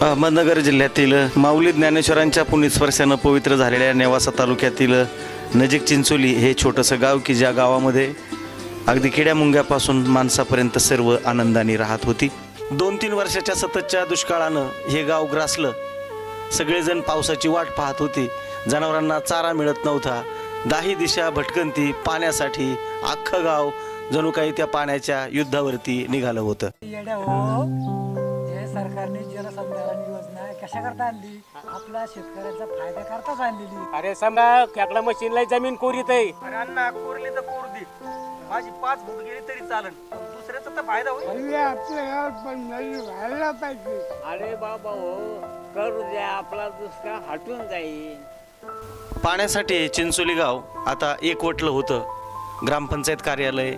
अहमदनगर जिल्ह्यातील माऊली ज्ञानेश्वरांच्या पुण्यस्पर्शानं पवित्र झालेल्या नेवासा तालुक्यातील नजीक चिंचोली हे छोटंसं गाव की ज्या गावामध्ये अगदी किड्यामुंग्यापासून माणसापर्यंत सर्व आनंदाने राहत होती. 2-3 वर्षाच्या सततच्या दुष्काळानं हे गाव ग्रासलं. सगळेजण पावसाची वाट पाहत होते. जनावरांना चारा मिळत नव्हता. दाही दिशा भटकंती पाण्यासाठी अख्खं गाव जणू काही त्या पाण्याच्या युद्धावरती निघालं होतं. सरकारने जलसंधारण योजना कशा करता आणली? आपला शेतकऱ्याचा फायदा करताच आणलेली. अरे समजा खेकडा मशीनला जमीन कोरीत आहे. अरे अण्णा कोरली तर कोर दे, माझी 5 फूट गेली तरी चालन, दुसऱ्याचा तर फायदा होईल. आपल्या गावात पण नदी व्हायला पाहिजे. अरे बाबा हो, करू द्या, आपला दुष्काळ हटून जाईल. पाण्यासाठी चिंचोली गाव आता एकवटलं होतं. ग्रामपंचायत कार्यालय,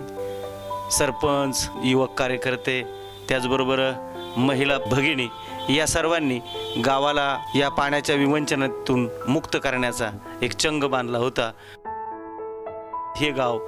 सरपंच, युवक कार्यकर्ते, त्याचबरोबर महिला भगिनी या सर्वांनी गावाला या पाण्याच्या विवंचनातून मुक्त करण्याचा एक चंग बांधला होता. हे गाव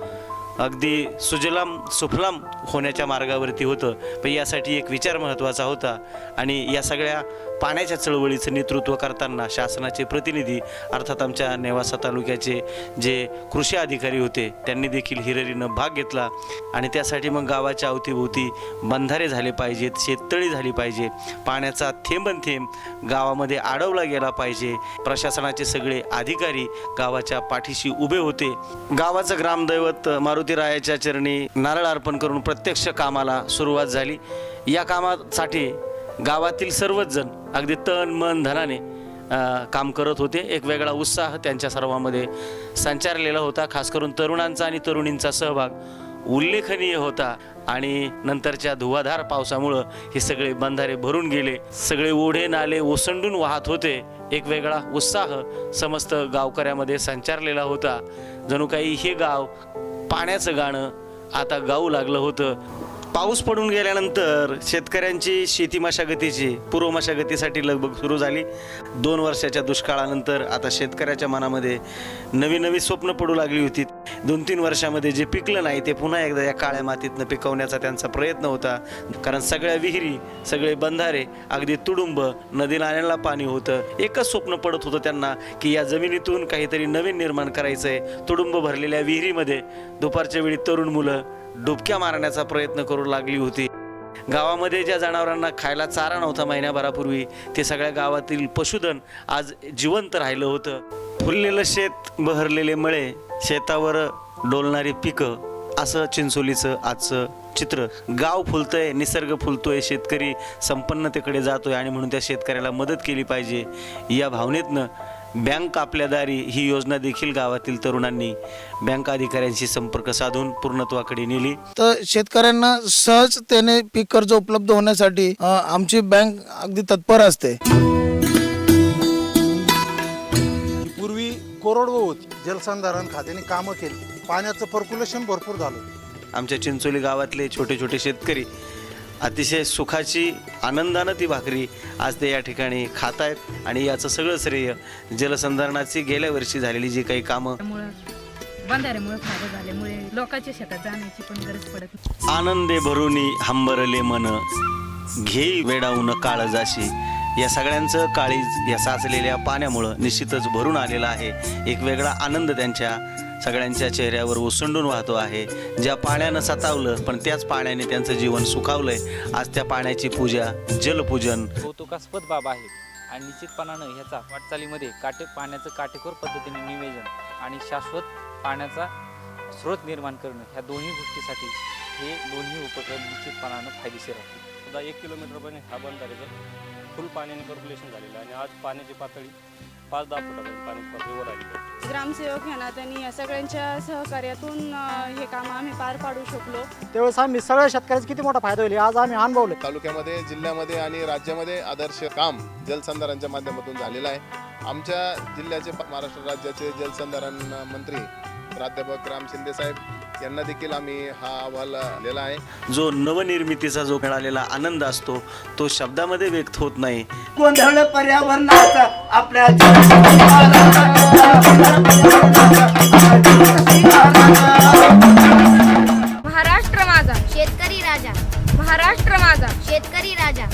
अगदी सुजलाम सुफलाम होण्याच्या मार्गावरती होतं. पण यासाठी एक विचार महत्त्वाचा होता आणि या सगळ्या पाण्याच्या चळवळीचं नेतृत्व करताना शासनाचे प्रतिनिधी अर्थात आमच्या नेवासा तालुक्याचे जे कृषी अधिकारी होते त्यांनी देखील हिरिरीनं भाग घेतला. आणि त्यासाठी मग गावाच्या अवतीभोवती बंधारे झाले पाहिजेत, शेततळी झाली पाहिजे, पाण्याचा थेंबन थेंब गावामध्ये अडवला गेला पाहिजे. प्रशासनाचे सगळे अधिकारी गावाच्या पाठीशी उभे होते. गावाचं ग्रामदैवत मारुतीरायाच्या चरणी नारळ अर्पण करून प्रत्यक्ष कामाला सुरुवात झाली. या कामासाठी गावातील सर्वच जण अगदी तन मन धनाने काम करत होते. एक वेगळा उत्साह त्यांच्या सर्वांमध्ये संचारलेला होता. खास करून तरुणांचा आणि तरुणींचा सहभाग उल्लेखनीय होता. आणि नंतरच्या धुवाधार पावसामुळं हे सगळे बंधारे भरून गेले. सगळे ओढे नाले ओसंडून वाहत होते. एक वेगळा उत्साह समस्त गावकऱ्यामध्ये संचारलेला होता. जणू काही हे गाव पाण्याचं गाणं आता गाऊ लागलं होतं. पाऊस पडून गेल्यानंतर शेतकऱ्यांची शेती मशागतीची पूर्व मशागतीसाठी लगबग सुरू झाली. 2 वर्षाच्या दुष्काळानंतर आता शेतकऱ्याच्या मनामध्ये नवी नवी स्वप्न पडू लागली होती. 2-3 वर्षामध्ये जे पिकलं नाही ते पुन्हा एकदा या काळ्या मातीतनं पिकवण्याचा त्यांचा प्रयत्न होता. कारण सगळ्या विहिरी, सगळे बंधारे अगदी तुडुंब, नदी नाल्यांना पाणी होतं. एकच स्वप्न पडत होतं त्यांना की या जमिनीतून काहीतरी नवीन निर्माण करायचं आहे. तुडुंब भरलेल्या विहिरीमध्ये दुपारच्या वेळी तरुण मुलं डुबक्या मारण्याचा प्रयत्न करू लागली होती. गावामध्ये ज्या जनावरांना खायला चारा नव्हता महिन्याभरापूर्वी ते सगळ्या गावातील पशुधन आज जिवंत राहिलं होतं. फुललेलं शेत, बहरलेले मळे, शेतावर डोलणारी पिकं, असं चिंचोलीचं आजचं चित्र. गाव फुलतंय, निसर्ग फुलतोय, शेतकरी संपन्नतेकडे जातोय आणि म्हणून त्या शेतकऱ्याला मदत केली पाहिजे या भावनेतनं बँक आपल्या दारी ही योजना देखील गावातील तरुणांनी बँक अधिकाऱ्यांशी संपर्क साधून पूर्णत्वाकडे नेली. तर शेतकऱ्यांना सहजतेने पीक कर्ज उपलब्ध होण्यासाठी आमची बँक अगदी तत्पर असते. पूर्वी कोरडवाहू होती, जलसंधारण खात्याने कामं केली, पाण्याचं पर्क्युलेशन भरपूर झालं. आमच्या चिंचोली गावातले छोटे छोटे शेतकरी अतिशय सुखाची आनंदानं ती भाकरी आज ते या ठिकाणी खात आहेत. आणि याचं सगळं श्रेय जलसंधारणाची गेल्या वर्षी झालेली जी काही कामं, बंधाऱ्यामुळे फायदा झाल्यामुळे लोकांच्या शेतात जाण्याची पण गरज पडत नाही. आनंदे भरुनी हंबरले मन, घेई वेडावून काळजाशी, या सगळ्यांचं काळीज या साचलेल्या पाण्यामुळं निश्चितच भरून आलेला आहे. एक वेगळा आनंद त्यांच्या सगळ्यांच्या चेहऱ्यावर ओसंडून वाहतो आहे. ज्या पाण्यानं सतावलं पण त्याच पाण्याने त्यांचं जीवन सुखावलंय. आज त्या पाण्याची पूजा, जलपूजन कौतुकास्पद बाब आहे. आणि निश्चितपणानं ह्याचा वाटचालीमध्ये पाण्याचं काटेकोर पद्धतीने नियोजन आणि शाश्वत पाण्याचा स्रोत निर्माण करणं, ह्या दोन्ही गोष्टीसाठी हे दोन्ही उपक्रम निश्चितपणानं फायदेशीर असतील. सुद्धा 1 किलोमीटरपर्यंत हा बंधाऱ्याचं फुल पाण्याने पर्क्युलेशन झालेलं आहे. आणि आज पाण्याची पातळी 5-10 फुटापर्यंत पाण्याची पातळी वर आली आहे. ग्रामसेवक ह्या नात्याने या सगळ्यांच्या सहकार्यातून हे काम आम्ही पार पाडू शकलो. त्यावेळेस आम्ही सगळ्या शेतकऱ्याचा किती मोठा फायदा होईल आज आम्ही अनुभवले. तालुक्यामध्ये, जिल्ह्यामध्ये आणि राज्यामध्ये आदर्श काम जलसंधारणच्या माध्यमातून झालेलं आहे. आमच्या जिल्ह्याचे, महाराष्ट्र राज्याचे जलसंधारण मंत्री प्राध्यापक राम शिंदे साहेब यांना देखील आम्ही हा अहवाल दिलेला आहे. जो नवनिर्मितीचा जो मिळालेला आनंद असतो तो शब्दामध्ये व्यक्त होत नाही. गोंधळ पर्यावरणाचा आपल्या महाराष्ट्र माझा शेतकरी राजा, महाराष्ट्र माझा शेतकरी राजा.